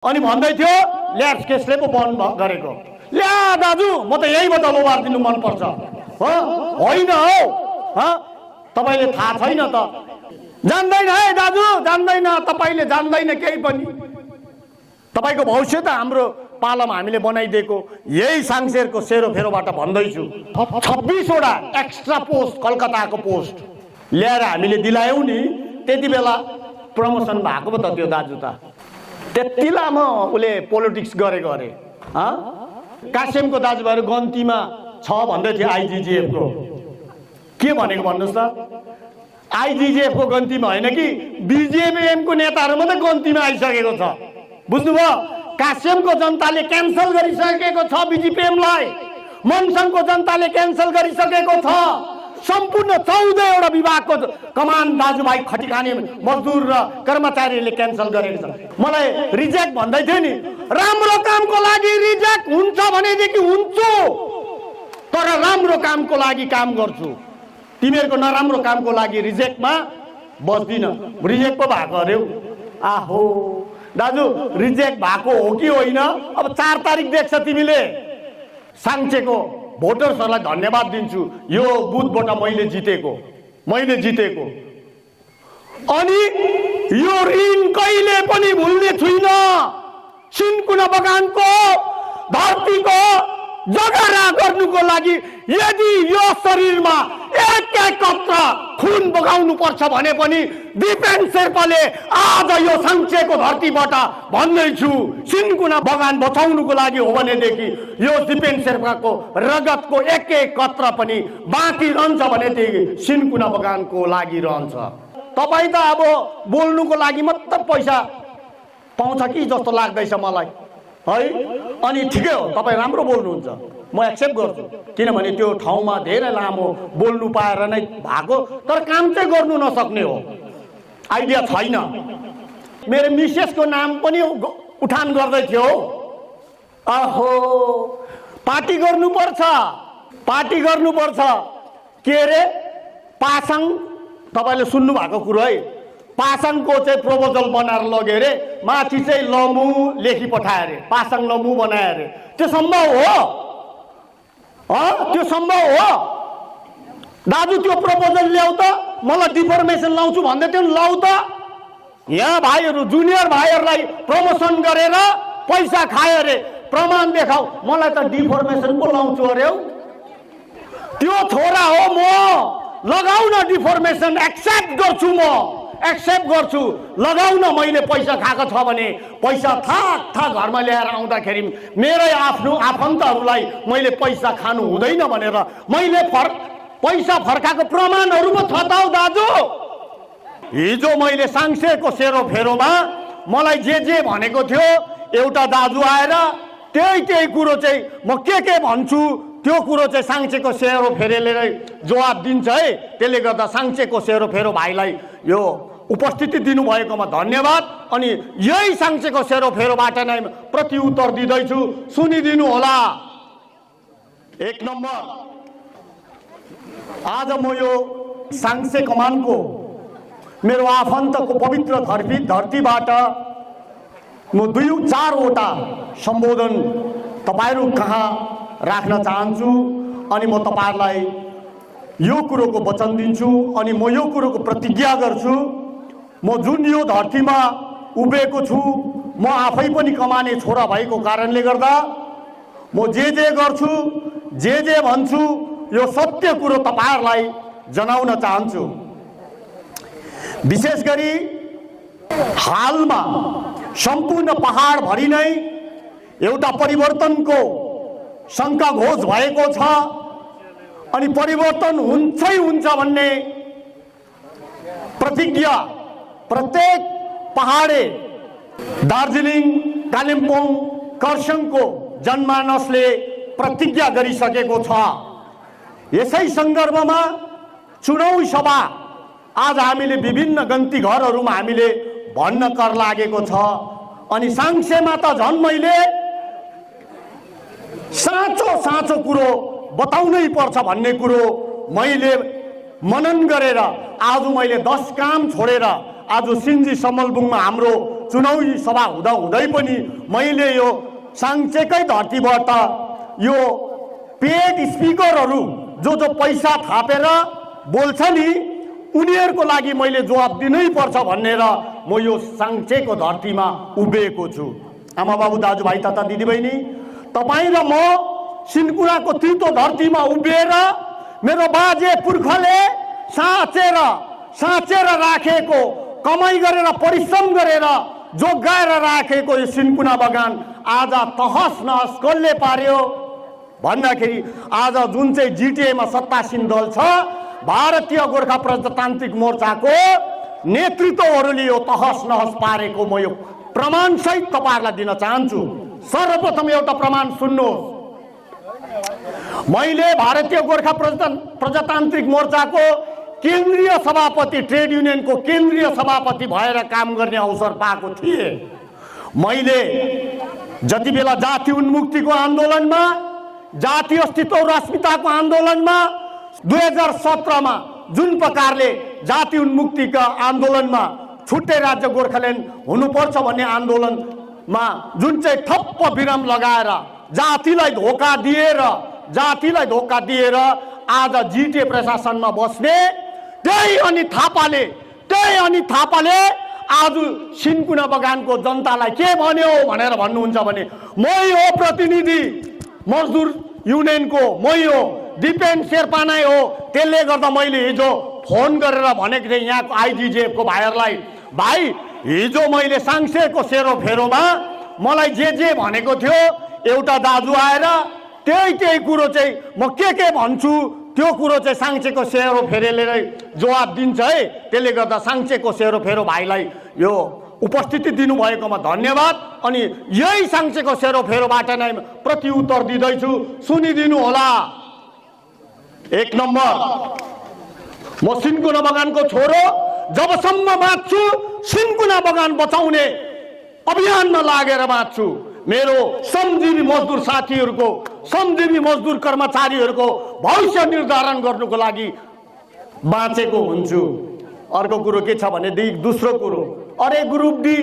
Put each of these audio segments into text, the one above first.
अनि भन्दै थियो ल्याब्स केसले पो बन्द गरेको। ल्या दाजु म त यहीबाट लोबार दिनु मन पर्छ हो होइन हौ तपाईले थाहा छैन त जान्दैन है दाजु जान्दैन तपाईले जान्दैन केही पनि। तपाईको भविष्य त हाम्रो पालामा हामीले बनाइदिएको यही साङसेरको सेरोफेरोबाट भन्दैछु। 26 वटा एक्स्ट्रा पोस्ट कलकत्ताको पोस्ट ल्याएर हामीले दिलायौं नि त्यति बेला प्रमोसन भएको पो त त्यो दाजु त त्यति लामो उले पोलिटिक्स गरेको अरे। कासेमको दाजुभाइहरू गन्तीमा छ भन्दै थियो आइजिजिएफ को के भनेको भन्नुस् त आइजिजिएफ को गन्तीमा होइन कि बिजेएम को नेताहरू मात्रै गन्तीमा आइसकेको छ बुझ्नुभयो। कासेमको जनताले क्यान्सल गरिसकेको छ बिजेपीएम लाई मनसङको जनताले क्यान्सल गरिसकेको छ सम्पूर्ण 14 वटा विभागको कमान दाजुभाइ खटिखाने मजदुर र कर्मचारीले क्यान्सल गरेको छ। मलाई रिजेक्ट भन्दै थियो नि राम्रो कामको लागि रिजेक्ट हुन्छ भनेदेखि हुन्छु तर राम्रो कामको लागि काम गर्छु। तिमीहरूको नराम्रो कामको लागि रिजेक्टमा बस्दिन। रिजेक्ट पो भएको अरे आहो दाजु रिजेक्ट भएको हो कि होइन अब 4 तारिक देख्छ तिमीले। साङ्चेको भोटर्सहरूलाई धन्यवाद दिन्छु यो बुथबाट मैले जितेको अनि यो ऋण कहिले पनि भुल्ने छुइन। सिन्कुना बगानको धरतीको जगरा गर्नुको लागि यदि यो शरीरमा एक कत्र खुन बगाउनु पर्छ भने पनि दिपेन शेर्पाले आज यो साङ्चेको धरतीबाट भन्दैछु सिन्कुना बगान बचाउनुको लागि हो भनेदेखि यो दिपेन शेर्पाको रगतको एक कत्र पनि बाँकी रहन्छ भनेदेखि सिन्कुना बगानको लागि रहन्छ। तपाई त अब बोल्नुको लागि मात्र पैसा पाउँछ कि जस्तो लाग्दैछ मलाई है। अनि ठिकै हो तपाईँ राम्रो बोल्नुहुन्छ म एक्सेप्ट गर्छु किनभने त्यो ठाउँमा धेरै लामो बोल्नु पाएर नै भएको तर काम चाहिँ गर्नु नसक्ने हो आइडिया छैन। मेरो मिसेसको नाम पनि उठान गर्दै थियो अहो पार्टी गर्नुपर्छ के रे पासाङ तपाईले सुन्नु भएको कुरो है पासाङको चाहिँ प्रपोजल बनाएर लगे रे माथि चाहिँ लमु लेखी पठाए रे पासाङ लमु बनाए रे त्यो सम्भव हो त्यो सम्भव हो दाजु त्यो प्रपोजल ल्याउ त मलाई डिफर्मेसन लाउँछु भन्दै थियो नि लाउ त यहाँ भाइहरू जुनियर भाइहरूलाई प्रमोसन गरेर पैसा खायो रे प्रमाण देखाऊ मलाई त डिफर्मेसन पो लाउँछु अरे हौ त्यो छोरा हो म लगाउ न डिफर्मेसन एक्सेप्ट गर्छु लगाउन मैले पैसा खाएको छ भने पैसा थाक घरमा ल्याएर आउँदाखेरि मेरै आफ्नो आफन्तहरूलाई मैले पैसा खानु हुँदैन भनेर मैले पैसा फर्काएको प्रमाणहरू पो छ त दाजु। हिजो मैले साङ्सेको सेरोफेरोमा मलाई जे भनेको थियो एउटा दाजु आएर त्यही कुरो चाहिँ म के भन्छु त्यो कुरो चाहिँ साङ्चेको सेरोफेरोले जवाब दिन्छ है। त्यसले गर्दा साङ्चेको सेरोफेरो भाइलाई यो उपस्थिति दिनुभएकोमा धन्यवाद। अनि यही साङ्चेको सेरोफेरोबाट नै प्रतिउत्तर दिँदैछु सुनिदिनु होला। 1 नम्बर आज म यो साङ्से कमानको मेरो आफन्तको पवित्र धरतीबाट म 2-4 वटा सम्बोधन तपाईहरु कहाँ राख्न चाहन्छु अनि म तपाईहरुलाई यो कुरोको वचन दिन्छु अनि म यो कुरोको प्रतिज्ञा गर्छु म जुन यो धरतीमा उभिएको छु म आफै पनि कमाने छोरा भएको कारणले गर्दा म जे गर्छु जे भन्छु यो सत्य कुरो तपाईहरुलाई जनाउन चाहन्छु। विशेष गरी हालमा सम्पूर्ण पहाड भरि नै एउटा परिवर्तनको शंका घोष भएको छ अनि परिवर्तन हुन्छ भन्ने प्रतिज्ञा प्रत्येक पहाडे दार्जिलिङ कालिम्पोङ खरसाङको जनमानसले प्रतिज्ञा गरिसकेको छ। यसै सन्दर्भमा चुनावी सभा आज हामीले विभिन्न गन्ती घरहरुमा हामीले भन्न कर लागेको छ अनि साङ्सेमा त झन् मैले साँचो कुरो बताउनै पर्छ भन्ने कुरो मैले मनन गरेर आज मैले 10 काम छोडेर आज सिन्जी समलबुङमा हाम्रो चुनावी सभा हुँदा हुँदै पनि मैले यो साङ्चेकै धरतीबाट यो पेड स्पिकरहरू जो पैसा थापेर बोल्छ नि उनीहरूको लागि मैले जवाब दिनै पर्छ भनेर म यो साङ्चेको धरतीमा उभिएको छु। आमा बाबु दाजुभाइ तथा दिदीबहिनी, तपाईँ र म सिन्कुनाको तीतो धरतीमा उभिएर मेरो बाजे पुर्खाले साँचेर राखेको, कमाइ गरेर परिश्रम गरेर जोगाएर राखेको यो सिन्कुना बगान आज तहस नहस कसले पार्यो भन्दाखेरि आज जुन चाहिँ जिटिएमा सत्तासीन दल छ भारतीय गोर्खा प्रजातान्त्रिक मोर्चाको नेतृत्वहरूले यो तहस नहस पारेको म यो प्रमाण सहित तपाईहरुलाई दिन चाहन्छु। सर्वप्रथम एउटा प्रमाण सुन्नुहोस्। मैले भारतीय गोर्खा प्रजातान्त्रिक मोर्चाको केन्द्रीय सभापति, ट्रेड युनियनको केन्द्रीय सभापति भएर काम गर्ने अवसर पाएको थिए। मैले जति बेला जाति उन्मुक्तिको आन्दोलनमा, जाति अस्तित्व र अस्मिताको आन्दोलनमा 2017 मा जुन प्रकारले जाति उन्मुक्तिका आन्दोलनमा छुट्टै राज्य गोर्खाल्यान्ड हुनुपर्छ भन्ने आन्दोलनमा जुन चाहिँ ठप्प विराम लगाएर जातिलाई धोका दिएर आज जिटिए प्रशासनमा बस्ने त्यही अनि थापाले आज सिन्कुना बगानको जनतालाई के भन्यो भनेर भन्नुहुन्छ भने मै हो प्रतिनिधि मजदुर युनियनको, मै हो, दिपेन शेर्पा नै हो। त्यसले गर्दा मैले हिजो फोन गरेर भनेको थिएँ यहाँको आइजिजेएफ को भाइहरूलाई, भाइ हिजो मैले साङ्सेको सेरोफेरोमा मलाई जे भनेको थियो एउटा दाजु आएर त्यही कुरो चाहिँ म के भन्छु त्यो कुरो चाहिँ साङ्चेको सेरोफेरोले जवाब दिन्छ है। त्यसले गर्दा साङ्चेको सेरोफेरो भाइलाई यो उपस्थिति दिनुभएकोमा धन्यवाद। अनि यही साङ्चेको सेरोफेरोबाट नै प्रत्युत्तर दिँदैछु, सुनिदिनु होला। 1 नम्बर, म सिन्कुना बगानको छोरो, जबसम्म बाँच्छु सिन्कुना बगान बचाउने अभियानमा लागेर बाँच्छु। मेरो श्रमजीवी मजदुर साथीहरूको, श्रमजीवी मजदुर कर्मचारीहरूको भविष्य निर्धारण गर्नुको लागि बाँचेको हुन्छु। अर्को कुरो के छ भने दोस्रो कुरो, अरे ग्रुप डी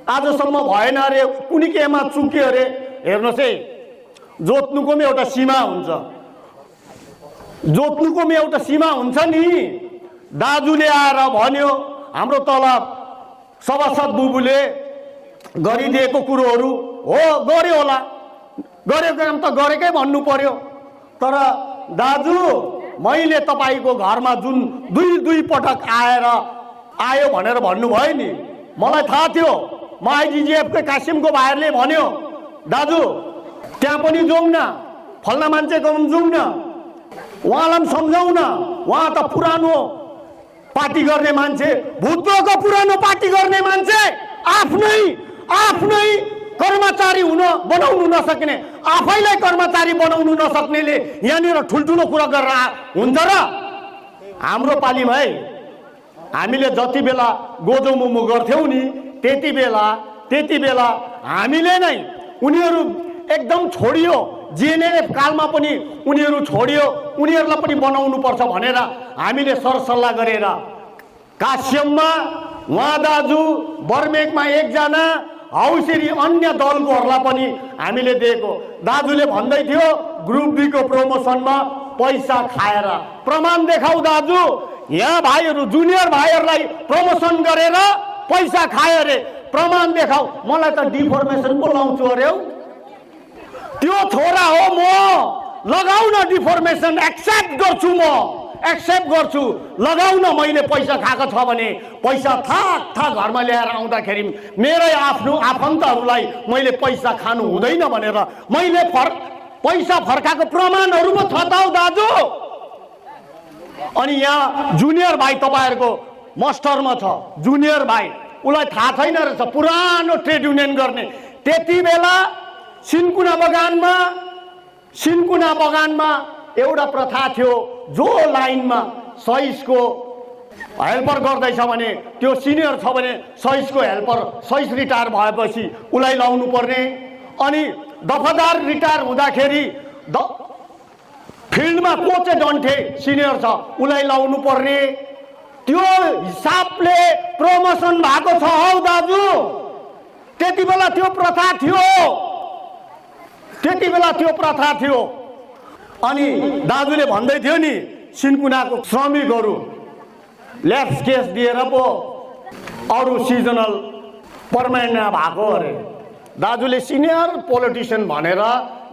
आजसम्म भएन अरे, कुनै केमा चुक्यो अरे। हेर्नुहोस् है, जोत्नुको पनि एउटा सीमा हुन्छ, नि। दाजुले आएर भन्यो हाम्रो तल सभासद बुबुले गरिदिएको कुरोहरू हो, गर्यो होला, गरेको काम त गरेकै भन्नु पर्यो। तर दाजु मैले तपाईको घरमा जुन दुई पटक आयो भनेर भन्नुभयो नि, मलाई थाहा थियो। म आइजिजिएफकै कासिमको भाइहरूले भन्यो दाजु त्यहाँ पनि जाउँ न, फल्ना मान्छेको जाउँ न, उहाँलाई पनि सम्झाउँ न, उहाँ त पुरानो पार्टी गर्ने मान्छे, भूतपूर्वको पुरानो पार्टी गर्ने मान्छे, आफ्नै कर्मचारी बनाउनु नसक्ने, आफैलाई कर्मचारी बनाउनु नसक्नेले यहाँनिर ठुल्ठुलो कुरा गरेर हुन्छ र? हाम्रो पालिमा है हामीले जति बेला गोजोमुमु गर्थ्यौं नि त्यति बेला हामीले नै उनीहरू एकदम छोडियो, जिएनएलएफ कालमा पनि उनीहरू छोडियो, उनीहरूलाई पनि बनाउनु पर्छ भनेर हामीले सरसल्लाह गरेर कास्यममा उहाँ दाजु, बर्मेकमा एकजना, हौसेरी अन्य दलकोहरूलाई पनि हामीले दिएको। दाजुले भन्दै थियो ग्रुप बी को प्रमोसनमा पैसा खाएर। प्रमाण देखाऊ दाजु, यहाँ भाइहरू जुनियर भाइहरूलाई प्रमोसन गरेर पैसा खायो अरे, प्रमाण देखाऊ। मलाई त डिफर्मेसन पो लाउँछु अरे हौ, त्यो छोरा हो म, लगाउ न डिफर्मेसन, एक्सेप्ट गर्छु, लगाउ न। मैले पैसा खाएको छ भने पैसा थाक घरमा ल्याएर आउँदाखेरि मेरै आफ्नो आफन्तहरूलाई मैले पैसा खानु हुँदैन भनेर मैले पैसा फर्काएको प्रमाणहरू पो छ त हौ दाजु। अनि यहाँ जुनियर भाइ तपाईहरुको मस्टरमा छ, जुनियर भाइ, उलाई थाहा छैन रहेछ पुरानो ट्रेड युनियन गर्ने। त्यति बेला सिन्कुना बगानमा एउटा प्रथा थियो, जो लाइनमा 26को हेल्पर गर्दैछ भने त्यो सिनियर छ भने 26को हेल्पर 26 रिटायर भएपछि उलाई लाउनु पर्ने। अनि दफादार रिटायर हुँदाखेरि फिल्डमा को चाहिँ डन्ठे सिनियर छ उलाई लाउनु पर्ने। त्यो हिसाबले प्रमोसन भएको छ हौ दाजु, त्यति बेला त्यो प्रथा थियो, त्यति बेला त्यो प्रथा थियो। अनि दाजुले भन्दै थियो नि सिन्कुनाको श्रमिकहरू ल्याप्स केस दिएर पो अरू सिजनल पर्मानेन्ट भएको अरे। दाजुले सिनियर पोलिटिसियन भनेर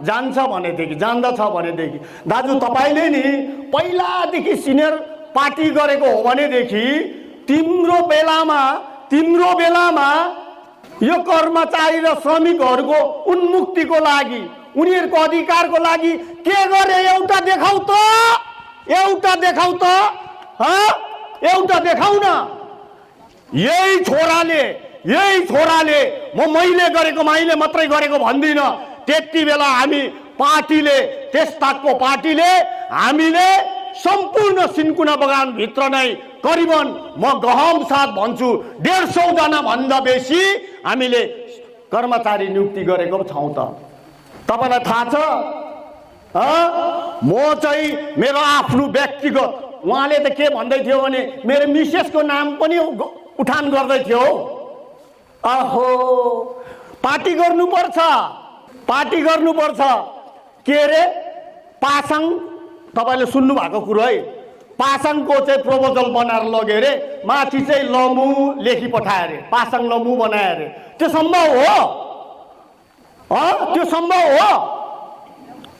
जान्छ भनेदेखि, जान्दछ भनेदेखि, दाजु तपाईँले नि पहिलादेखि सिनियर पार्टी गरेको हो भनेदेखि तिम्रो बेलामा यो कर्मचारी र श्रमिकहरूको उन्मुक्तिको लागि, उनीहरूको अधिकारको लागि के गरे एउटा देखाउ त, एउटा देखाउ त, एउटा देखाउ न। यही छोराले मैले गरेको मैले मात्रै गरेको भन्दिनँ। त्यति बेला हामी पार्टीले, त्यस ताकको पार्टीले हामीले सम्पूर्ण सिन्कुना बगानभित्र नै करिबन म गहम साथ भन्छु 150 जना भन्दा बेसी हामीले कर्मचारी नियुक्ति गरेको छौँ। त तपाईँलाई थाहा छ म चाहिँ मेरो आफ्नो व्यक्तिगत, उहाँले त के भन्दै थियो भने मेरो मिसेसको नाम पनि उठान गर्दै थियो। अहो पार्टी गर्नुपर्छ के रे पासाङ, तपाईँले सुन्नु भएको कुरो है, पासाङको चाहिँ प्रपोजल बनाएर लग्यो अरे, माथि चाहिँ लमु लेखी पठायो अरे, पासाङ लमु बनायो अरे। त्यो सम्भव हो? त्यो सम्भव हो?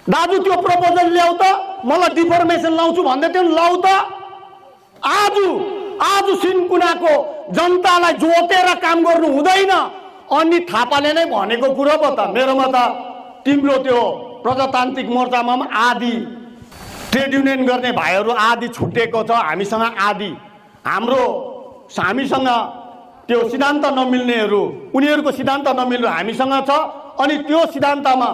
दाजु त्यो प्रपोजल ल्याउ त, मलाई डिफर्मेसन लाउँछु भन्दै थियो, लाउ त। आज सिन्कुनाको जनतालाई जोतेर काम गर्नु हुँदैन। अनि थापाले नै भनेको कुरो पो त, मेरोमा त तिम्रो त्यो प्रजातान्त्रिक मोर्चामा पनि आदि ट्रेड युनियन गर्ने भाइहरू आदि छुटेको छ, हामीसँग आदि, हामीसँग त्यो सिद्धान्त नमिल्नेहरू, उनीहरूको सिद्धान्त नमिल्ने हामीसँग छ। अनि त्यो सिद्धान्तमा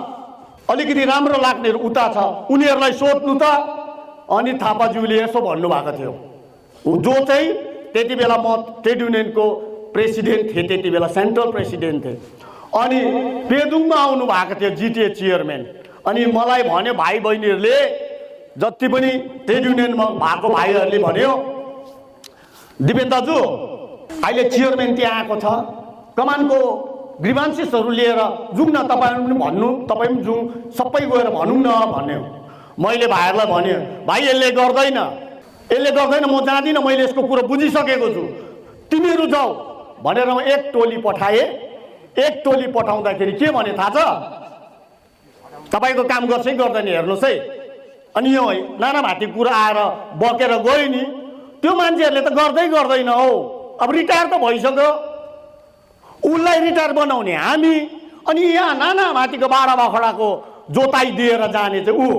अलिकति राम्रो लाग्नेहरू उता छ, उनीहरूलाई सोध्नु त। अनि थापाज्यूले यसो भन्नुभएको थियो, जो चाहिँ त्यति बेला म ट्रेड युनियनको प्रेसिडेन्ट थिएँ, त्यति बेला सेन्ट्रल प्रेसिडेन्ट थिएँ। अनि पेदुङमा आउनु भएको थियो जिटिए चेयरम्यान। अनि मलाई भन्यो भाइ बहिनीहरूले, जति पनि ट्रेड युनियनमा भएको भाइहरूले भन्यो, दिपेन दाजु अहिले चेयरम्यान त्यहाँ आएको छ, कमानको ग्रिभान्सेसहरू लिएर जाउँ न, तपाईँहरू पनि भन्नु, तपाईँ पनि जाउँ, सबै गएर भनौँ न भन्यो। मैले भाइहरूलाई भने भाइ यसले गर्दैन, म जाँदिनँ, मैले यसको कुरो बुझिसकेको छु, तिमीहरू जाऊ भनेर म एक टोली पठाएँ। एक टोली पठाउँदाखेरि के भने थाहा छ? तपाईँको काम गर्छ कि गर्दैन हेर्नुहोस् है। अनि यो नानाभाँती कुरा आएर बकेर गयो नि, त्यो मान्छेहरूले त गर्दैन हौ। अब रिटायर त भइसक्यो, उसलाई रिटायर बनाउने हामी। अनि यहाँ नानाभाँतीको बाह्र बखडाको जोताइ दिएर जाने चाहिँ ऊ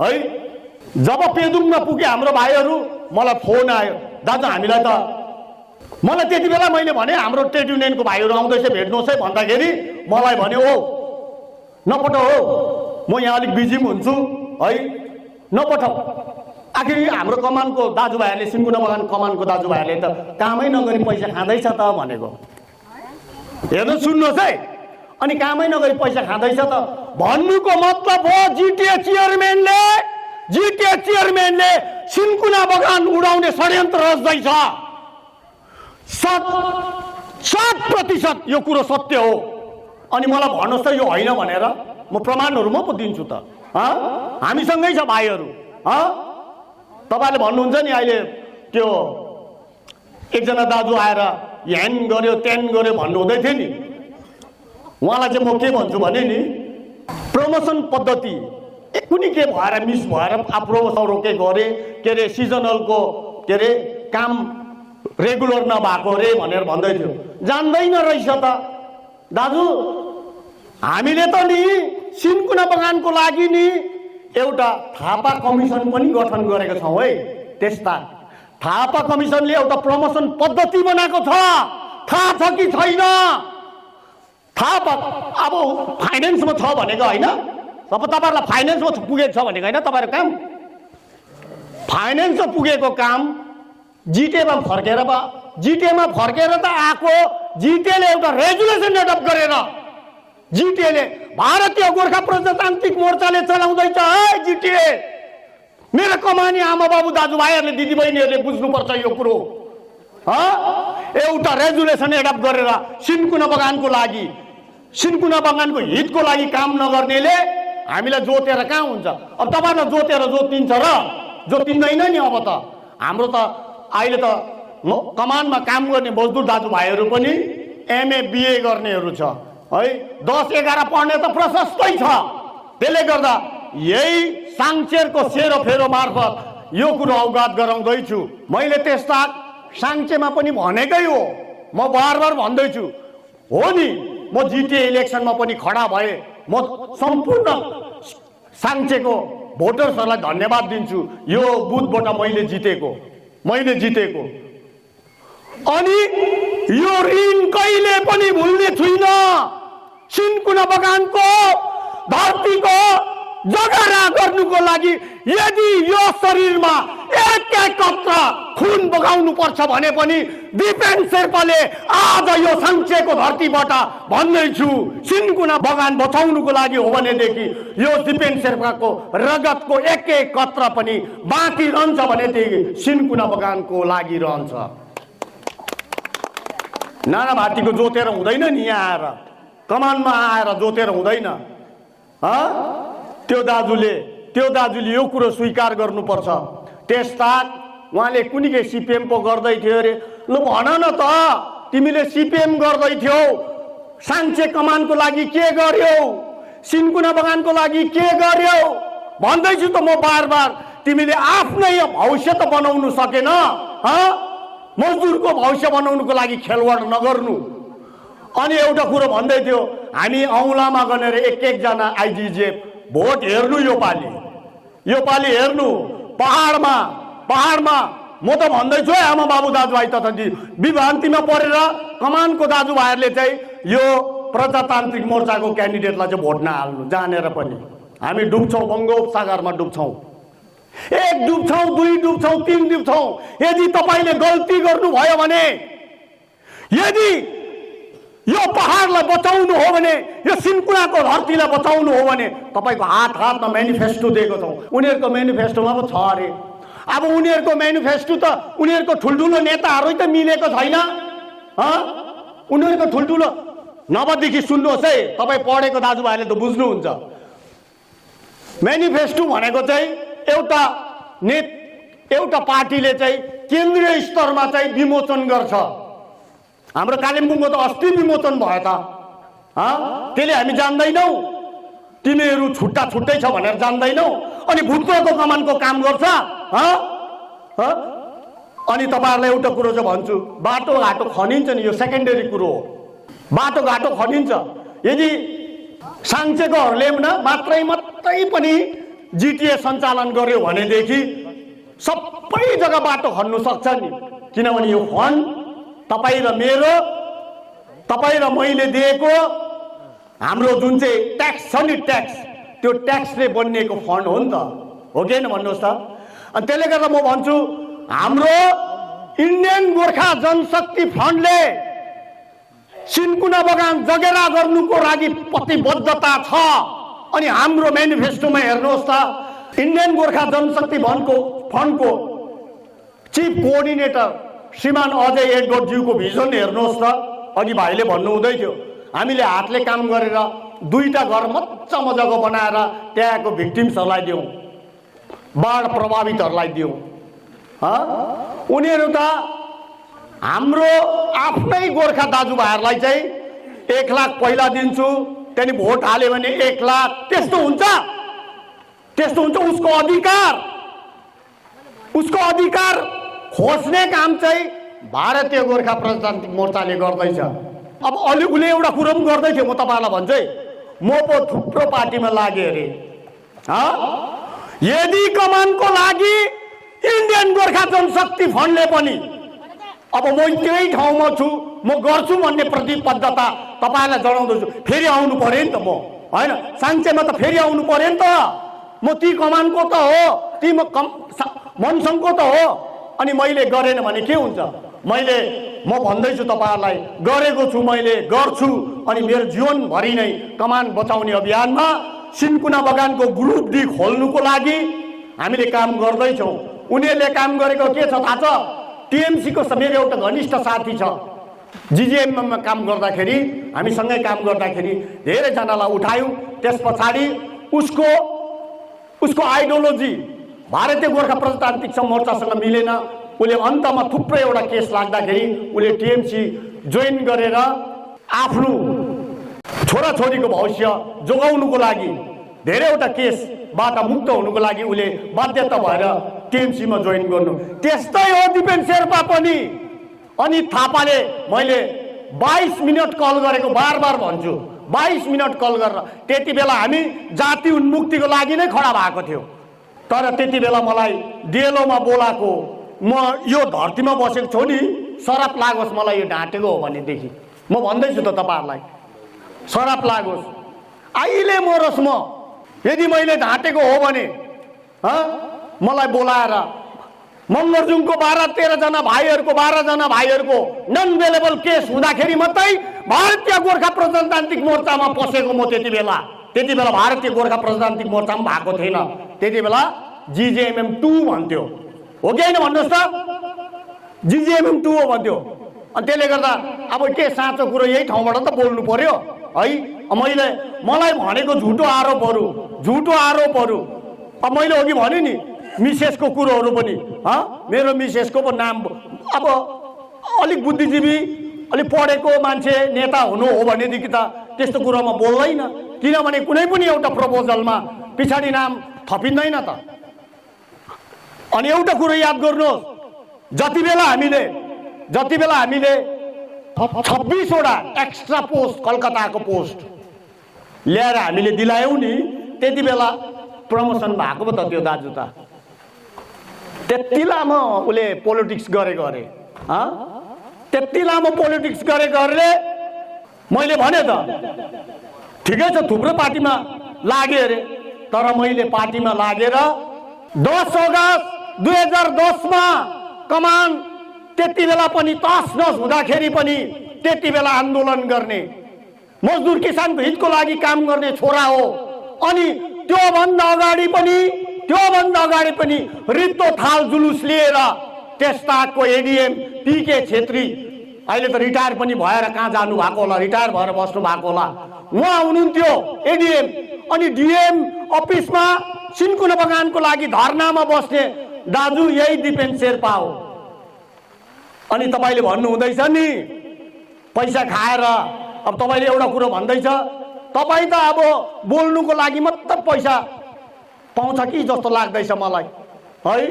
है। जब पेदुङमा पुगे हाम्रो भाइहरू, मलाई फोन आयो, दाजु हामीलाई त, मलाई त्यति बेला मैले भने हाम्रो ट्रेड युनियनको भाइहरू आउँदैछ भेट्नुहोस् है भन्दाखेरि मलाई भने ओ नपठाऊ हो, म यहाँ अलिक बिजी हुन्छु है, नपठाऊ। आखिर हाम्रो कमानको दाजुभाइहरूले, सिन्कुना बगान कमानको दाजुभाइहरूले त कामै नगरी पैसा खाँदैछ त भनेको। हेर्नु सुन्नुहोस् है, अनि कामै नगरी पैसा खाँदैछ त भन्नुको मतलब हो जिटिए चेयरम्यानले सिन्कुना बगान उडाउने षड्यन्त्र रच्दैछ। 100% यो कुरो सत्य हो। अनि मलाई भन्नुहोस् त यो होइन भनेर, म प्रमाणहरू म पो दिन्छु त। हामीसँगै छ भाइहरू। तपाईँले भन्नुहुन्छ नि अहिले त्यो एकजना दाजु आएर ह्यान गर्यो त्यान गर्यो भन्नु हुँदै थियो नि, उहाँलाई चाहिँ म के भन्छु भने नि, प्रमोसन पद्धति कुनै के भएर मिस भएर प्रमोसन रोके गरे, के अरे सिजनलको के अरे काम रेगुलर नभएको रे भनेर भन्दै थियो। जान्दैन रहेछ त दाजु, हामीले त नि सिन्कुना बगानको लागि नि एउटा थापा कमिसन पनि गठन गरेका छौँ है। त्यस्ता थापा कमिसनले एउटा प्रमोसन पद्धति बनाएको छ, थाहा छ कि छैन? थाहा अब फाइनेन्समा छ भनेको होइन, अब तपाईँहरूलाई फाइनेन्समा पुगेको छ भनेको होइन, तपाईँहरूको काम फाइनेन्समा पुगेको काम जिटिएमा फर्केर त आएको। जिटिएले एउटा रेजुलेसन एडप्ट गरेर, जिटिएले भारतीय गोर्खा प्रजातान्त्रिक मोर्चाले चलाउँदैछ है जिटिए। मेरो कमानी आमा बाबु दाजुभाइहरूले दिदीबहिनीहरूले बुझ्नुपर्छ यो कुरो। एउटा रेजुलेसन एडप्ट गरेर सिन्कुना बगानको लागि, सिन्कुना बगानको हितको लागि काम नगर्नेले हामीलाई जोतेर कहाँ हुन्छ? अब तपाईँलाई जोतेर जोतिन्छ र जोतिँदैन नि। अब त हाम्रो त अहिले त कमानमा काम गर्ने मजदुर दाजुभाइहरू पनि एमए बिए गर्नेहरू छ है, 10-11 पढ्ने त प्रशस्तै छ। त्यसले गर्दा यही साङ्चेरको सेरोफेरो मार्फत यो कुरो अवगत गराउँदैछु। मैले त्यस्ता साङ्चेमा पनि भनेकै हो, म बार भन्दैछु हो नि। म जिटिए इलेक्सनमा पनि खडा भए, म सम्पूर्ण साङ्चेको भोटर्सहरूलाई धन्यवाद दिन्छु। यो बुथबाट मैले जितेको अनि यो ऋण कहिले पनि भुल्ने छुइनँ। सिन्कुना बगानको धरतीको जगरा गर्नुको लागि यदि यो शरीरमा एक कत्र खुन बगाउनु पर्छ भने पनि दिपेन शेर्पाले आज यो साङ्चेको धरतीबाट भन्दैछु, सिन्कुना बगान बचाउनुको लागि हो भनेदेखि यो दिपेन शेर्पाको रगतको एक कत्र पनि बाँकी रहन्छ भनेदेखि सिन्कुना बगानको लागि रहन्छ। नाना भाटीको जोतेर हुँदैन नि, यहाँ आएर कमानमा आएर जोतेर हुँदैन। त्यो दाजुले यो कुरो स्वीकार गर्नुपर्छ। त्यसता उहाँले कुनै सिपिएम पो गर्दै थियो अरे। ल भन न त, तिमीले सिपिएम गर्दै थियौ, साङ्चे कमानको लागि के गर्यौ, सिन्कुना बगानको लागि के गर्यौ भन्दैछु त म बार। तिमीले आफ्नै भविष्य त बनाउनु सकेन, मजदुरको भविष्य बनाउनुको लागि खेलवाड नगर्नु। अनि एउटा कुरो भन्दै थियो, हामी औँलामा गनेर एक-एकजना आइजिजे भोट हेर्नु, यो पालि हेर्नु पहाडमा। म त भन्दैछु है आमा बाबु दाजुभाइ तथा विभ्रान्तिमा परेर कमानको दाजुभाइहरूले चाहिँ यो प्रजातान्त्रिक मोर्चाको क्यान्डिडेटलाई चाहिँ भोट नहाल्नु जानेर पनि। हामी डुब्छौँ, बङ्गोपसागरमा डुब्छौँ, 1 डुब्छौँ, 2 डुब्छौँ, 3 डुब्छौँ। यदि तपाईँले गल्ती गर्नुभयो भने, यदि यो पहाडलाई बचाउनु हो भने, यो सिन्कुनाको धरतीलाई बचाउनु हो भने तपाईँको हातमा मेनिफेस्टो दिएको छौँ। उनीहरूको मेनिफेस्टोमा पो छ अरे। अब उनीहरूको मेनिफेस्टो त उनीहरूको ठुल्ठुलो नेताहरू त मिलेको छैन। उनीहरूको ठुल्ठुलो नभएदेखि सुन्नुहोस् है, तपाईँ पढेको दाजुभाइले त बुझ्नुहुन्छ। मेनिफेस्टो भनेको चाहिँ एउटा पार्टीले चाहिँ केन्द्रीय स्तरमा चाहिँ विमोचन गर्छ। हाम्रो कालिम्पोङको त अस्ति विमोचन भयो त, त्यसले हामी जान्दैनौँ। तिमीहरू छुट्टै छ भनेर जान्दैनौ। अनि भुत्रोको कमानको काम गर्छ। अनि तपाईँहरूलाई एउटा कुरो चाहिँ भन्छु, बाटोघाटो खनिन्छ नि, यो सेकेन्डरी कुरो हो। बाटोघाटो खनिन्छ, यदि साङ्चेकोहरूले मात्रै पनि जिटिए सञ्चालन गर्यो भनेदेखि सबै जग्गा बाटो खन्नु सक्छ नि। किनभने यो फन्ड तपाईँ र मैले दिएको हाम्रो जुन चाहिँ ट्याक्स छ नि, त्यो ट्याक्सले बनिएको फन्ड हो नि त, हो कि होइन भन्नुहोस् त। अनि त्यसले गर्दा म भन्छु, हाम्रो इन्डियन गोर्खा जनशक्ति फ्रन्टले सिन्कुना बगान जगेरा गर्नुको लागि प्रतिबद्धता छ। अनि हाम्रो मेनिफेस्टोमा हेर्नुहोस् त, इन्डियन गोर्खा जनशक्ति फ्रन्टको चिफ कोअर्डिनेटर श्रीमान अजय एडवर्डज्यूको भिजन हेर्नुहोस् त। अघि भाइले भन्नुहुँदै थियो, हामीले हातले काम गरेर 2टा घर मजाको बनाएर त्यहाँको भिक्टिम्सहरूलाई दियौँ, बाढ प्रभावितहरूलाई दियौँ। उनीहरू त हाम्रो आफ्नै गोर्खा दाजुभाइहरूलाई चाहिँ 1 लाख पहिला दिन्छु, त्यहाँदेखि भोट हाल्यो भने 1 लाख, त्यस्तो हुन्छ। उसको अधिकार खोज्ने काम चाहिँ भारतीय गोर्खा प्रजातान्त्रिक मोर्चाले गर्दैछ। अब उसले एउटा कुरो पनि गर्दै थियो, म तपाईँलाई भन्छु है, म पो थुप्रो पार्टीमा लागेँ अरे। यदि कमानको लागि इन्डियन गोर्खा जनशक्ति फ्रन्टले पनि अब म त्यही ठाउँमा छु, म गर्छु भन्ने प्रतिबद्धता तपाईँलाई जनाउँदैछु। फेरि आउनु पर्यो नि त, म होइन साङ्चेमा त फेरि आउनु पर्यो नि त। म ती कमानको त हो, ती मनसङको त हो। अनि मैले गरेन भने के हुन्छ? म भन्दैछु तपाईँहरूलाई, गरेको छु, मैले गर्छु। अनि मेरो जीवनभरि नै कमान बचाउने अभियानमा सिन्कुना बगानको ग्रुप डी खोल्नुको लागि हामीले काम गर्दैछौँ। उनीहरूले काम गरेको के छ थाहा छ? टिएमसीको मेरो एउटा घनिष्ठ साथी छ, जिजिएममा काम गर्दाखेरि हामीसँगै काम गर्दाखेरि धेरैजनालाई उठायौँ। त्यस पछाडि उसको आइडियोलोजी भारतीय गोर्खा प्रजातान्त्रिक मोर्चासँग मिलेन। उसले अन्तमा थुप्रै एउटा केस लाग्दाखेरि उसले टिएमसी जोइन गरेर आफ्नो छोराछोरीको भविष्य जोगाउनुको लागि, धेरैवटा केसबाट मुक्त हुनुको लागि उसले बाध्यता भएर टिएमसीमा जोइन गर्नु। त्यस्तै हो दिपेन शेर्पा पनि। अनि थापाले मैले 22 मिनट कल गरेको, बार भन्छु, 22 मिनट कल गरेर त्यति बेला हामी जाति उन्मुक्तिको लागि नै खडा भएको थियो। तर त्यति बेला मलाई डेलोमा बोलाएको, म यो धरतीमा बसेको छु नि, शराप लागोस् मलाई यो ढाँटेको हो भनेदेखि म भन्दैछु त तपाईँहरूलाई, शराप लागोस्। अहिले मरोस् म, यदि मैले ढाँटेको हो भने मलाई बोलाएर मङ्गरजुङको 12-13 जना भाइहरूको 12 जना भाइहरूको नन अवेलेबल केस हुँदाखेरि मात्रै भारतीय गोर्खा प्रजातान्त्रिक मोर्चामा पसेको म। त्यति बेला भारतीय गोर्खा प्रजातान्त्रिक मोर्चामा भएको थिएन। त्यति बेला जिजेएमएम 2 भन्थ्यो, हो कि होइन भन्नुहोस् त? जिजेएमएम 2 हो भन्थ्यो। अनि त्यसले गर्दा अब के साँचो कुरो यही ठाउँबाट त बोल्नु पर्यो है। मलाई भनेको झुटो आरोपहरू अब मैले अघि भने नि मिसेसको कुरोहरू पनि, मेरो मिसेसको पो नाम, अब अलिक बुद्धिजीवी अलिक पढेको मान्छे नेता हुनु हो भनेदेखि त त्यस्तो कुरोमा बोल्दैन, किनभने कुनै पनि एउटा प्रपोजलमा पछाडि नाम थपिँदैन त। अनि एउटा कुरो याद गर्नुहोस्, जति बेला हामीले 26 वटा एक्स्ट्रा पोस्ट कलकत्ताको पोस्ट ल्याएर हामीले दिलायौँ नि, त्यति बेला प्रमोसन भएको पो त त्यो दाजु त। त्यति लामो उसले पोलिटिक्स गरेको अरे, त्यति लामो पोलिटिक्स गरेको अरे। मैले भने त ठिकै छ, थुप्रो पार्टीमा लागे अरे, तर मैले पार्टीमा लागेर 10 अगस्त 2010 मा कमान त्यति बेला पनि तसनस हुँदाखेरि पनि त्यति बेला आन्दोलन गर्ने, मजदुर किसानको हितको लागि काम गर्ने छोरा हो। अनि त्योभन्दा अगाडि पनि रित्तो थाल जुलुस लिएर त्यसताकको एडिएम पीके छेत्री, अहिले त रिटायर पनि भएर कहाँ जानु भएको होला, रिटायर भएर बस्नु भएको होला, उहाँ हुनुहुन्थ्यो एडिएम। अनि डिएम अफिसमा सिन्कुना बगानको लागि धर्नामा बस्ने दाजु यही दिपेन शेर्पा हो। अनि तपाईँले भन्नु हुँदैछ नि पैसा खाएर, अब तपाईँले एउटा कुरो भन्दैछ, तपाईँ त अब बोल्नुको लागि मात्र पैसा पाउँछ कि जस्तो लाग्दैछ मलाई है।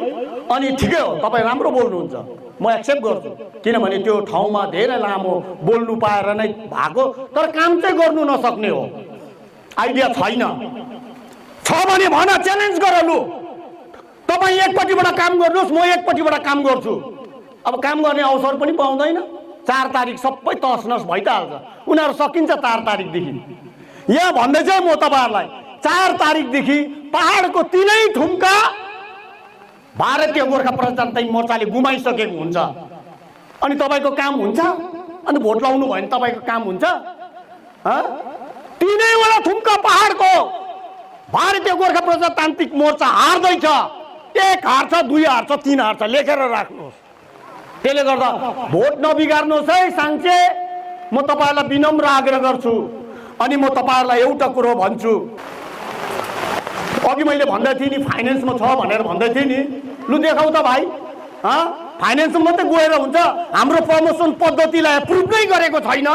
अनि ठिकै हो, तपाईँ राम्रो बोल्नुहुन्छ, म एक्सेप्ट गर्छु, किनभने त्यो ठाउँमा धेरै लामो बोल्नु पाएर नै भएको, तर काम चाहिँ गर्नु नसक्ने हो। आइडिया छैन, छ भने भन, च्यालेन्ज गर, लु तपाईँ एकपट्टिबाट काम गर्नुहोस्, म एकपट्टिबाट काम गर्छु। अब काम गर्ने अवसर पनि पाउँदैन, 4 तारिक सबै तसनस भइ त हाल्छ, उनीहरू सकिन्छ 4 तारिकदेखि। यहाँ भन्दैछ म तपाईँहरूलाई 4 तारिकदेखि पहाडको 3 ठुम्का भारतीय गोर्खा प्रजातान्त्रिक मोर्चाले गुमाइसकेको हुन्छ। अनि तपाईँको काम हुन्छ, अनि भोट लाउनु भयो भने तपाईँको काम हुन्छ? 3वटा ठुम्का पहाडको भारतीय गोर्खा प्रजातान्त्रिक मोर्चा हार्दैछ, 1 हार्छ, 2 हार्छ, 3 हार्छ, लेखेर राख्नुहोस्। त्यसले गर्दा भोट नबिगार्नुहोस् है साङ्चे, म तपाईँहरूलाई विनम्र आग्रह गर्छु। अनि म तपाईँहरूलाई एउटा कुरो भन्छु, अघि मैले भन्दै थिएँ नि फाइनेन्समा छ भनेर भन्दै थिएँ नि, लु देखाउ त भाइ, फाइनेन्समा मात्रै गएर हुन्छ? हाम्रो प्रमोसन पद्धतिलाई एप्रुभ नै गरेको छैन।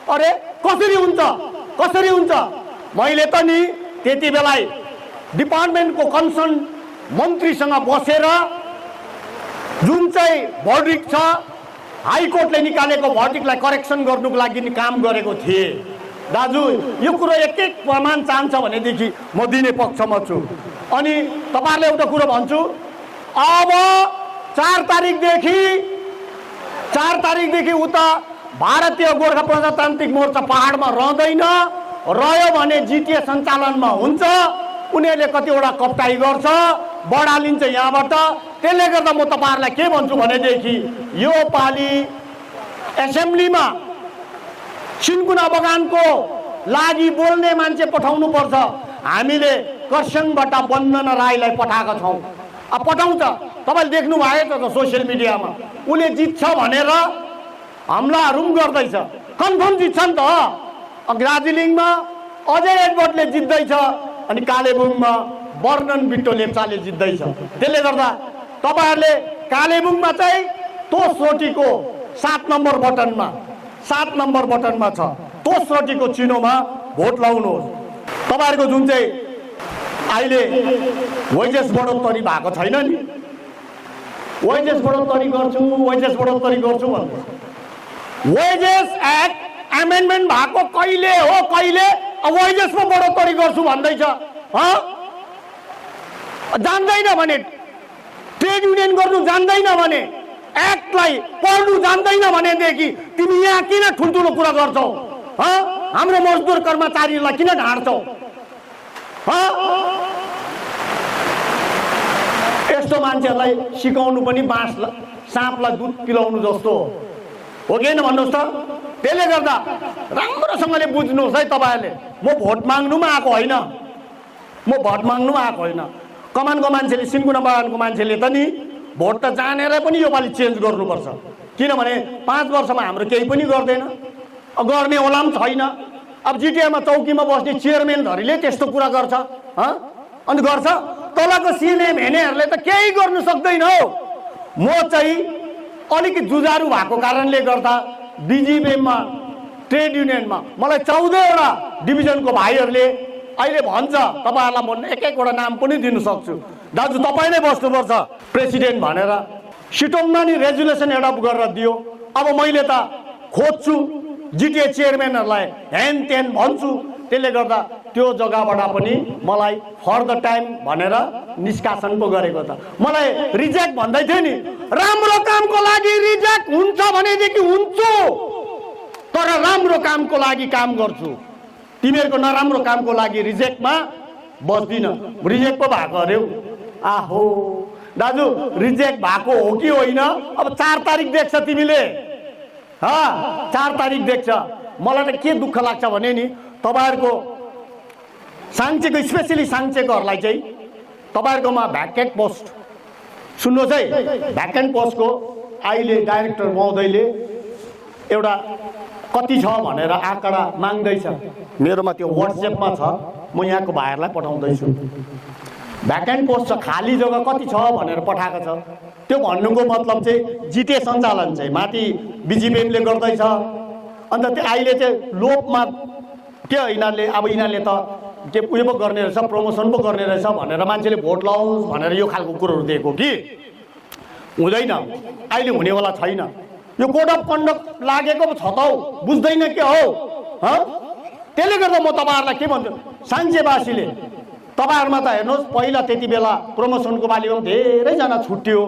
अरे कसरी हुन्छ? मैले त नि त्यति बेला डिपार्टमेन्टको कन्सर्न मन्त्रीसँग बसेर जुन चाहिँ भर्डिक्ट छ, हाइकोर्टले निकालेको भर्डिक्टलाई करेक्सन गर्नुको लागि नि काम गरेको थिएँ। दाजु यो कुरो एक प्रमाण चाहन्छ भनेदेखि म दिने पक्षमा छु। अनि तपाईँहरूले एउटा कुरो भन्छु, अब 4 तारिकदेखि उता भारतीय गोर्खा प्रजातान्त्रिक मोर्चा पहाडमा रहँदैन, रह्यो भने जिटिए सञ्चालनमा हुन्छ। उनीहरूले कतिवटा कप्टाइ गर्छ, बढालिन्छ यहाँबाट। त्यसले गर्दा म तपाईँहरूलाई के भन्छु भनेदेखि यो पालि एसेम्ब्लीमा सिन्कुना बगानको लागि बोल्ने मान्छे पठाउनु पर्छ। हामीले कर्सियङबाट वन्दना राईलाई पठाएका छौँ, पठाउँछ, तपाईँले देख्नु भएको छ त सोसियल मिडियामा उसले जित्छ भनेर हमलाहरू पनि गर्दैछ। कन्फर्म जित्छ नि त। दार्जिलिङमा अजय एडवर्डले जित्दैछ अनि कालेबुङमा वर्णन बिट्टो लेप्चाले जित्दैछ। त्यसले गर्दा तपाईँहरूले कालेबुङमा चाहिँ तोसरोटीको 7 नम्बर बटनमा छ तोसरोटीको चिनोमा भोट लाउनुहोस्। तपाईँहरूको जुन चाहिँ अहिले वेजेस बढोत्तरी भएको छैन नि, वेजेस बढोत्तरी गर्छु भन्नु वेजेस एक्ट एमेन्डमेन्ट भएको कहिले हो कहिले वेजेसमा बढोत्तरी गर्छु भन्दैछ। जान्दैन भने ट्रेड युनियन गर्नु जान्दैन भने एक्टलाई पढ्नु जान्दैन भनेदेखि तिमी यहाँ किन ठुल्ठुलो कुरा गर्छौ? हाम्रो मजदुर कर्मचारीलाई किन ढाँट्छौ? यस्तो मान्छेहरूलाई सिकाउनु पनि साँपलाई दुध पिलाउनु जस्तो हो कि होइन भन्नुहोस् त। त्यसले गर्दा राम्रोसँगले बुझ्नुहोस् है तपाईँहरूले। म भोट माग्नुमा आएको होइन, कमानको मान्छेले सिन्कुना बगानको मान्छेले त नि भोट त जानेर पनि योपालि चेन्ज गर्नुपर्छ। किनभने 5 वर्षमा हाम्रो केही पनि गर्दैन, गर्ने होला पनि छैन। अब जिटिएमा चौकीमा बस्ने चेयरम्यानहरूले त्यस्तो कुरा गर्छ अनि गर्छ। तलको सिएनए भेनेहरूले त केही गर्नु सक्दैन हो। म चाहिँ अलिकति जुझारु भएको कारणले गर्दा बिजिपिएममा ट्रेड युनियनमा मलाई 14वटा डिभिजनको भाइहरूले अहिले भन्छ, तपाईँहरूलाई म एक-एकवटा नाम पनि दिन सक्छु, दाजु तपाईँ नै बस्नुपर्छ प्रेसिडेन्ट भनेर। सिटोङमा नि रेजुलेसन एडप्ट गरेर दियो। अब मैले त खोज्छु जिटिए चेयरम्यानहरूलाई ह्यान त्यान भन्छु। त्यसले गर्दा त्यो जग्गाबाट पनि मलाई फर द टाइम भनेर निष्कासन पो गरेको त। मलाई रिजेक्ट भन्दै थियो नि, राम्रो कामको लागि रिजेक्ट हुन्छ भनेदेखि हुन्छु, तर राम्रो कामको लागि काम गर्छु। तिमीहरूको नराम्रो कामको लागि रिजेक्टमा बस्दिन। रिजेक्ट पो भएको अरे आहो दाजु, रिजेक्ट भएको हो कि होइन अब 4 तारिक देख्छ तिमीले। 4 तारिक देख्छ। मलाई त के दुःख लाग्छ भने नि तपाईँहरूको साङ्चेको स्पेसली साङ्चेकोहरूलाई चाहिँ तपाईँहरूकोमा भ्याकेन्ट पोस्ट सुन्नुहोस् है, भ्याकेन्ट पोस्टको अहिले डाइरेक्टर महोदयले एउटा कति छ भनेर आँकडा माग्दैछ। मेरोमा त्यो व्हाट्सएपमा छ, म यहाँको भाइहरूलाई पठाउँदैछु। भ्याकेन्ट पोस्ट छ, खाली जग्गा कति छ भनेर पठाएको छ। त्यो भन्नुको मतलब चाहिँ जिटिए सञ्चालन चाहिँ माथि बिजिपिएमले गर्दैछ। अन्त त्यो अहिले चाहिँ लोपमा के यिनीहरूले त के उयो पो गर्ने रहेछ, प्रमोसन पो गर्ने रहेछ भनेर मान्छेले भोट लाओस् भनेर यो खालको कुरोहरू दिएको कि हुँदैन। अहिले हुनेवाला छैन। यो कोड अफ कन्डक्ट लागेको पो छ त हौ, बुझ्दैन के हो? त्यसले गर्दा म तपाईँहरूलाई के भन्छु, साङ्चेवासीले तपाईँहरूमा त हेर्नुहोस्, पहिला त्यति बेला प्रमोसनको बालीमा धेरैजना छुट्टियो।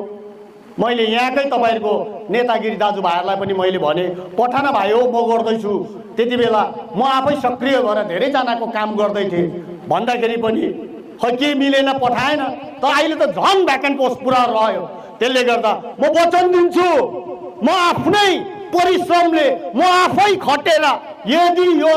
मैले यहाँकै तपाईँहरूको नेतागिरी दाजुभाइहरूलाई पनि मैले भने, पठान भाइ हो म गर्दैछु। त्यति बेला म आफै सक्रिय भएर धेरैजनाको काम गर्दै थिएँ भन्दाखेरि पनि खै के मिलेन, पठाएन। तर अहिले त झन् भ्याकेन्ट पोस्ट पुरा रह्यो। त्यसले गर्दा म वचन दिन्छु, म आफ्नै परिश्रमले म आफै खटेर यदि यो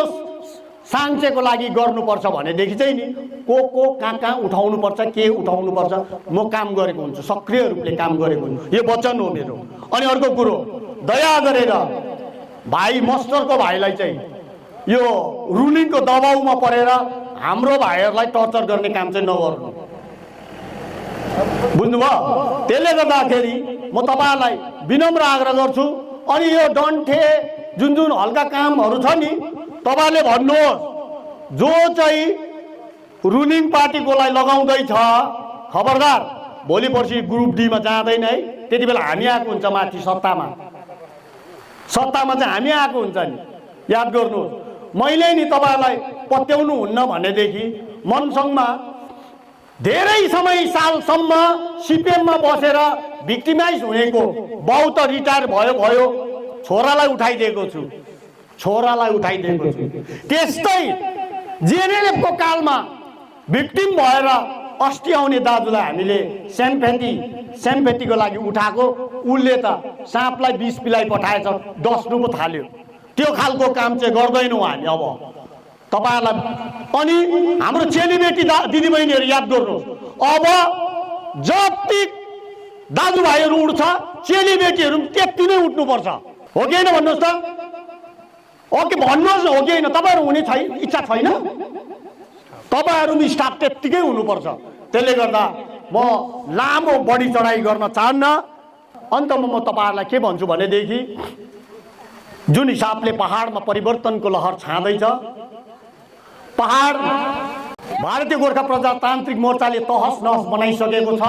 साङ्चेको लागि गर्नुपर्छ भनेदेखि चाहिँ नि को कहाँ उठाउनुपर्छ, के उठाउनुपर्छ म काम गरेको हुन्छु, सक्रिय रूपले काम गरेको हुन्छु। यो वचन हो मेरो। अनि अर्को कुरो, दया गरेर भाइ मस्टरको भाइलाई चाहिँ यो रुलिङको दबाउमा परेर हाम्रो भाइहरूलाई टर्चर गर्ने काम चाहिँ नगर्नु, बुझ्नुभयो? त्यसले गर्दाखेरि म तपाईँहरूलाई विनम्र आग्रह गर्छु। अनि यो डन्ठे जुन हल्का कामहरू छ नि, तपाईँले भन्नुहोस् जो चाहिँ रुलिङ पार्टीकोलाई लगाउँदैछ खबरदार भोलि पर्सि ग्रुप डीमा जाँदैन है। त्यति बेला हामी आएको हुन्छ माथि सत्तामा चाहिँ हामी आएको हुन्छ नि, याद गर्नुहोस्। मैले नि तपाईँहरूलाई पत्याउनु हुन्न भनेदेखि मनसङमा धेरै समय सालसम्म सिपिएममा बसेर भिक्टिमाइज हुनेको बाउ त रिटायर भयो, छोरालाई उठाइदिएको छु। त्यस्तै जेएनएलएफको कालमा भिक्टिम भएर अस्ति आउने दाजुलाई हामीले सेम्पेटीको लागि उठाएको, उसले त साँपलाई विष पिलाई पठाएछ, डस्नु पो थाल्यो। त्यो खालको काम चाहिँ गर्दैनौँ हामी अब तपाईँहरूलाई। अनि हाम्रो चेलीबेटी दिदीबहिनीहरू याद गर्नुहोस्, अब जति दाजुभाइहरू उठ्छ, चेलीबेटीहरू त्यति नै उठ्नुपर्छ, हो कि होइन भन्नुहोस् त? ओके भन्नुहोस् न, हो कि होइन? तपाईँहरू हुने इच्छा छैन? तपाईँहरू स्टाफ त्यत्तिकै हुनुपर्छ। त्यसले गर्दा म लामो बढी चढाइ गर्न चाहन्न। अन्तमा म तपाईँहरूलाई के भन्छु भनेदेखि, जुन हिसाबले पहाडमा परिवर्तनको लहर छाँदैछ, पहाड भारतीय गोर्खा प्रजातान्त्रिक मोर्चाले तहस नहस बनाइसकेको छ।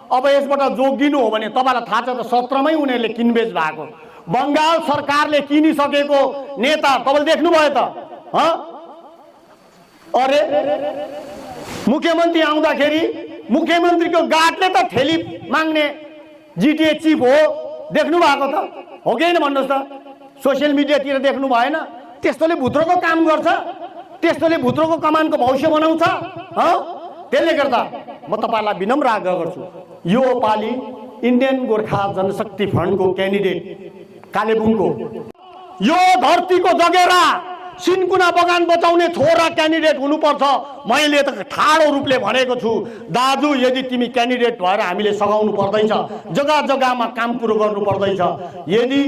अब यसबाट जोगिनु हो भने तपाईँलाई थाहा छ त, 17मै उनीहरूले किनबेच भएको। बङ्गाल सरकारले किनिसकेको नेता तपाईँले देख्नुभयो त? अरे मुख्यमन्त्री आउँदाखेरि मुख्यमन्त्रीको गार्डले त ठेली माग्ने जिटिए चिफ हो, देख्नु भएको त, हो कि होइन भन्नुहोस् त? सोसियल मिडियातिर देख्नु भएन? त्यस्तोले भुत्रोको काम गर्छ, त्यस्तोले भुत्रोको कमानको भविष्य बनाउँछ। त्यसले गर्दा म तपाईँलाई विनम्र आग्रह गर्छु, यो पालि इन्डियन गोर्खा जनशक्ति फ्रन्टको क्यान्डिडेट कालेबुङको यो धरतीको जगेरा सिन्कुना बगान बचाउने छोरा क्यान्डिडेट हुनुपर्छ। मैले त ठाडो रूपले भनेको छु, दाजु यदि तिमी क्यान्डिडेट भएर हामीले सघाउनु पर्दैछ, जग्गा जग्गामा काम कुरो गर्नु पर्दैछ। यदि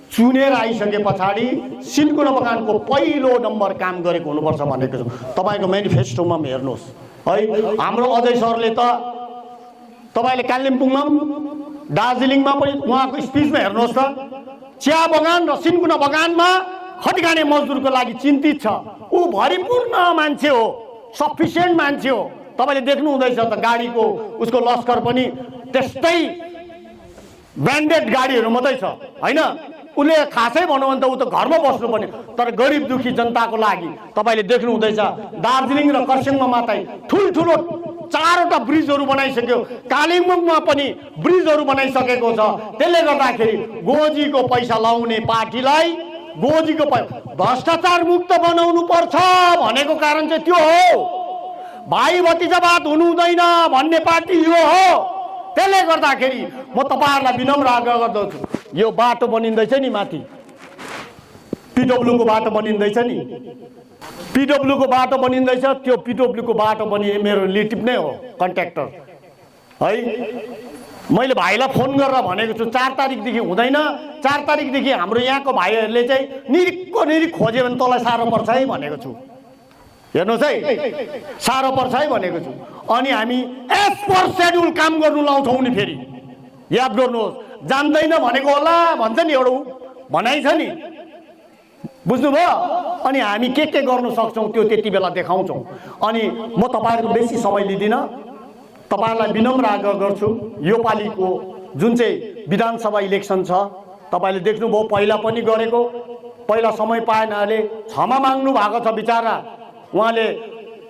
चुनेर आइसके पछाडि सिन्कुना बगानको पहिलो नम्बर काम गरेको हुनुपर्छ भनेको छु। तपाईँको मेनिफेस्टोमा हेर्नुहोस् है। हाम्रो अजय सरले त तपाईँले कालिम्पोङमा दार्जिलिङमा पनि उहाँको स्पिचमा हेर्नुहोस् त, चिया बगान र सिन्कुना बगानमा खटिखाने मजदुरको लागि चिन्तित छ। ऊ भरिपूर्ण मान्छे हो, सफिसियन्ट मान्छे हो। तपाईँले देख्नु हुँदैछ त, गाडीको उसको लस्कर पनि त्यस्तै ब्रान्डेड गाडीहरू मात्रै छ, होइन? उसले खासै भनौँ भने त ऊ त घरमा बस्नुपर्ने, तर गरिब दुखी जनताको लागि तपाईँले देख्नु हुँदैछ। दार्जिलिङ र खरसाङमा मात्रै ठुल्ठुलो 4वटा ब्रिजहरू बनाइसक्यो, कालिम्पोङमा पनि ब्रिजहरू बनाइसकेको छ। त्यसले गर्दाखेरि गोजीको पैसा लाउने पार्टीलाई गोजीको भ्रष्टाचार मुक्त बनाउनु पर्छ भनेको कारण चाहिँ त्यो हो। भाइ भतिजावाद हुनु हुँदैन भन्ने पार्टी यो हो। त्यसले गर्दाखेरि म तपाईँहरूलाई विनम्र आग्रह गर्दछु, यो बाटो बनिँदैछ नि माथि, पिडब्ल्यूको बाटो बनिँदैछ नि, पिडब्ल्यूको बाटो बनिँदैछ। त्यो पिडब्ल्यूको बाटो बनिए मेरो रिलेटिभ नै हो, कन्ट्र्याक्टर है। मैले भाइलाई फोन गरेर भनेको छु 4 तारिकदेखि हुँदैन, 4 तारिकदेखि हाम्रो यहाँको भाइहरूले चाहिँ निरिक खोज्यो भने तँलाई साह्रो पर्छ है भनेको छु। हेर्नुहोस् है, साह्रो पर्छ है भनेको छु। अनि हामी एज पर सेड्युल काम गर्नु लाउँछौँ नि। फेरि याद गर्नुहोस्, जान्दैन भनेको होला भन्छ नि, एउटा भनाइ छ नि, बुझ्नुभयो? अनि हामी के गर्नु सक्छौँ त्यो त्यति बेला देखाउँछौँ। अनि म तपाईँहरूको बेसी समय लिँदिनँ, तपाईँहरूलाई विनम्र आग्रह गर्छु, यो पालिको जुन चाहिँ विधानसभा इलेक्सन छ, तपाईँले देख्नुभयो पहिला पनि गरेको, पहिला समय पाएनले क्षमा माग्नु भएको छ बिचारा। उहाँले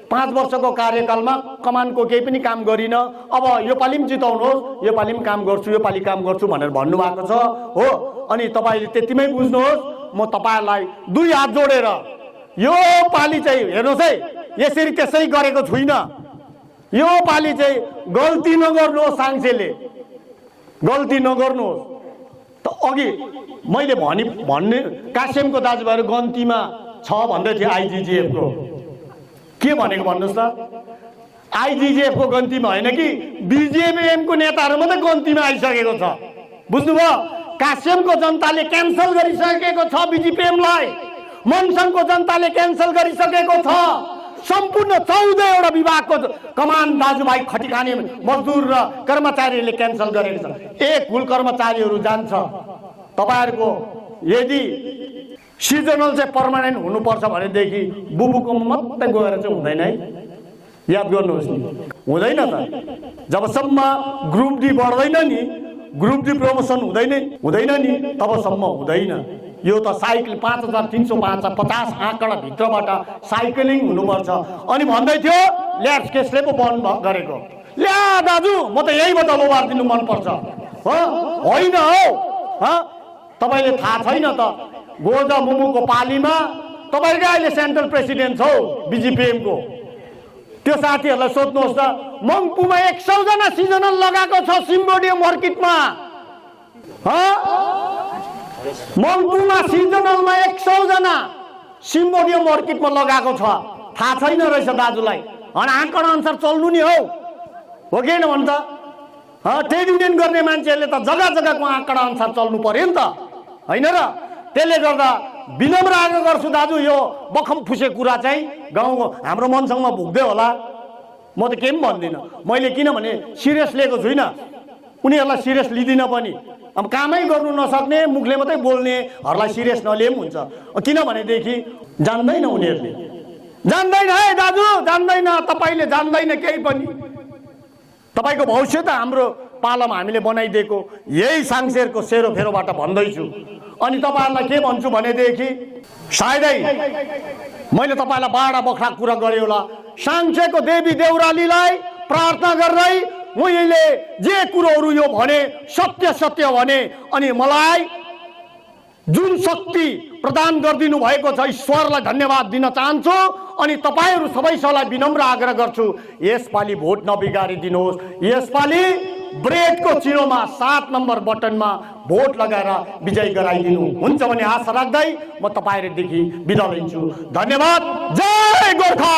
5 वर्षको कार्यकालमा कमानको केही पनि काम गरिन, अब यो पालि पनि जिताउनुहोस्, यो पालि पनि काम गर्छु, यो पालि काम गर्छु भनेर भन्नुभएको छ हो। अनि तपाईँले त्यतिमै बुझ्नुहोस्, म तपाईँहरूलाई 2 हात जोडेर यो पालि चाहिँ हेर्नुहोस् है, यसरी त्यसै गरेको छुइनँ। यो पालि चाहिँ गल्ती नगर्नुहोस्, साङ्सेले गल्ती नगर्नुहोस्। त अघि मैले भन्ने कास्यमको दाजुभाइहरू गन्तीमा छ भन्दै थियो आइजिजिएफको, के भनेको भन्नुहोस् त? आइजिजिएफको गन्तीमा होइन कि बिजिएमको नेताहरू मात्रै गन्तीमा आइसकेको छ, बुझ्नुभयो? कास्यमको जनताले क्यान्सल गरिसकेको छ बिजिपिएमलाई, मनसङको जनताले क्यान्सल गरिसकेको छ। सम्पूर्ण 14वटा विभागको कमान दाजुभाइ खटिखाने मजदुर र कर्मचारीहरूले क्यान्सल गरेको छ। एक हुल कर्मचारीहरू जान्छ। तपाईँहरूको यदि सिजनल चाहिँ पर्मानेन्ट हुनुपर्छ भनेदेखि बुबुको मात्रै गएर चाहिँ हुँदैन है, याद गर्नुहोस् नि, हुँदैन त। जबसम्म ग्रुप डी बढ्दैन नि, ग्रुप डी प्रमोसन हुँदैन नि, तबसम्म हुँदैन। यो त साइकल 5350 आँकडा भित्रबाट साइक्लिङ हुनुपर्छ। अनि भन्दै थियो ल्याब्स केसले पो बन्द गरेको। ल्या दाजु, म त यहीँबाट लोबार दिनु मनपर्छ होइन हो। तपाईँले थाहा छैन त, गोजा मुमुको पालीमा तपाईँकै अहिले सेन्ट्रल प्रेसिडेन्ट छौ बिजिपिएमको, त्यो साथीहरूलाई सोध्नुहोस् त, मङ्पुमा 100 जना सिजनल लगाएको छ सिम्बोडियम अर्किडमा। मङ्पुमा सिजनलमा 100 जना सिम्बोडियम अर्किडमा लगाएको छ। थाहा छैन रहेछ दाजुलाई। अनि आँकडा अनुसार चल्नु नि हो कि होइन भन्छ? ट्रेड युनियन गर्ने मान्छेहरूले त जग्गा जग्गाको आँकडा अनुसार चल्नु पर्यो नि त, होइन र? त्यसले गर्दा विनम्र आग्रह गर्छु दाजु, यो बखम फुसे कुरा चाहिँ गाउँको हाम्रो मनसङमा भुक्दै होला। म त केही पनि भन्दिनँ, मैले किनभने सिरियस लिएको छुइनँ, उनीहरूलाई सिरियस लिँदिनँ पनि। अब कामै गर्नु नसक्ने, मुखले मात्रै बोल्नेहरूलाई सिरियस नलिए पनि हुन्छ, किनभनेदेखि जान्दैन उनीहरूले। जान्दैन है दाजु, जान्दैन, तपाईँले जान्दैन केही पनि। तपाईँको भविष्य त हाम्रो पालामा हामीले बनाइदिएको यही साङ्सेरको सेरोफेरोबाट भन्दैछु। अनि तपाईँहरूलाई के भन्छु भनेदेखि, सायदै मैले तपाईँलाई बाडा बखरा कुरा गरेँ होला, साङ्सेको देवी देउरालीलाई प्रार्थना गर्दै मैले जे कुरोहरू यो भने सत्य सत्य भने, अनि मलाई जुन शक्ति प्रदान गरिदिनु भएको छ ईश्वरलाई धन्यवाद दिन चाहन्छु। अनि तपाईँहरू सबैलाई विनम्र आग्रह गर्छु, यसपालि भोट नबिगारिदिनुहोस्। यसपालि ब्रेडको चिरोमा 7 नम्बर बटनमा भोट लगाएर विजय गराइदिनु हुन्छ भन्ने आशा राख्दै म तपाईँहरूदेखि बिदा लिन्छु। धन्यवाद। जय गोर्खा।